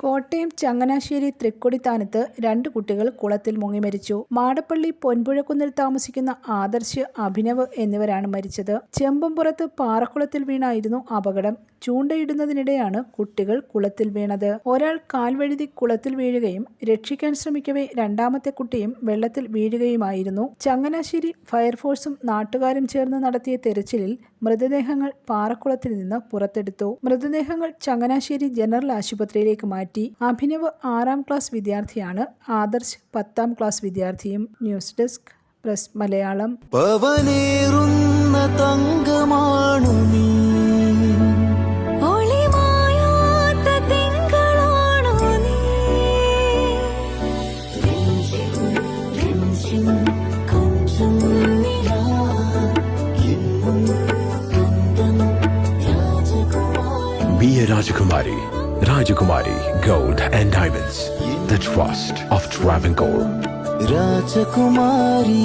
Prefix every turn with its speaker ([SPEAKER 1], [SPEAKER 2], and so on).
[SPEAKER 1] കോട്ടയം ചങ്ങനാശ്ശേരി തൃക്കൊടിത്താനത്ത് 2 കുട്ടികൾ കുളത്തിൽ മുങ്ങി മരിച്ചു. മാടപ്പള്ളി പൊൻപുഴക്കുന്നിൽ താമസിക്കുന്ന ആദർശ്, അഭിനവ് എന്നിവരാണ് മരിച്ചത്. ചെമ്പുംപുറത്ത് പാറക്കുളത്തിൽ വീണായിരുന്നു അപകടം. ചൂണ്ടയിടുന്നതിനിടെയാണ് കുട്ടികൾ കുളത്തിൽ വീണത്. ഒരാൾ കാൽവഴുതി കുളത്തിൽ വീഴുകയും രക്ഷിക്കാൻ ശ്രമിക്കവേ രണ്ടാമത്തെ കുട്ടിയും വെള്ളത്തിൽ വീഴുകയുമായിരുന്നു. ചങ്ങനാശ്ശേരി ഫയർഫോഴ്സും നാട്ടുകാരും ചേർന്ന് നടത്തിയ തെരച്ചിലിൽ മൃതദേഹങ്ങൾ പാറക്കുളത്തിൽ നിന്ന് പുറത്തെടുത്തു. മൃതദേഹങ്ങൾ ചങ്ങനാശ്ശേരി ജനറൽ ആശുപത്രിയിലേക്ക് മാറ്റി. അഭിനവ് 6ാം ക്ലാസ് വിദ്യാർത്ഥിയാണ്. ആദർശ് 10ാം ക്ലാസ് വിദ്യാർത്ഥിയും. News desk press Malayalam.
[SPEAKER 2] Be a Rajakumari. Rajakumari Gold and Diamonds. The trust of Travancore.
[SPEAKER 3] Rajakumari.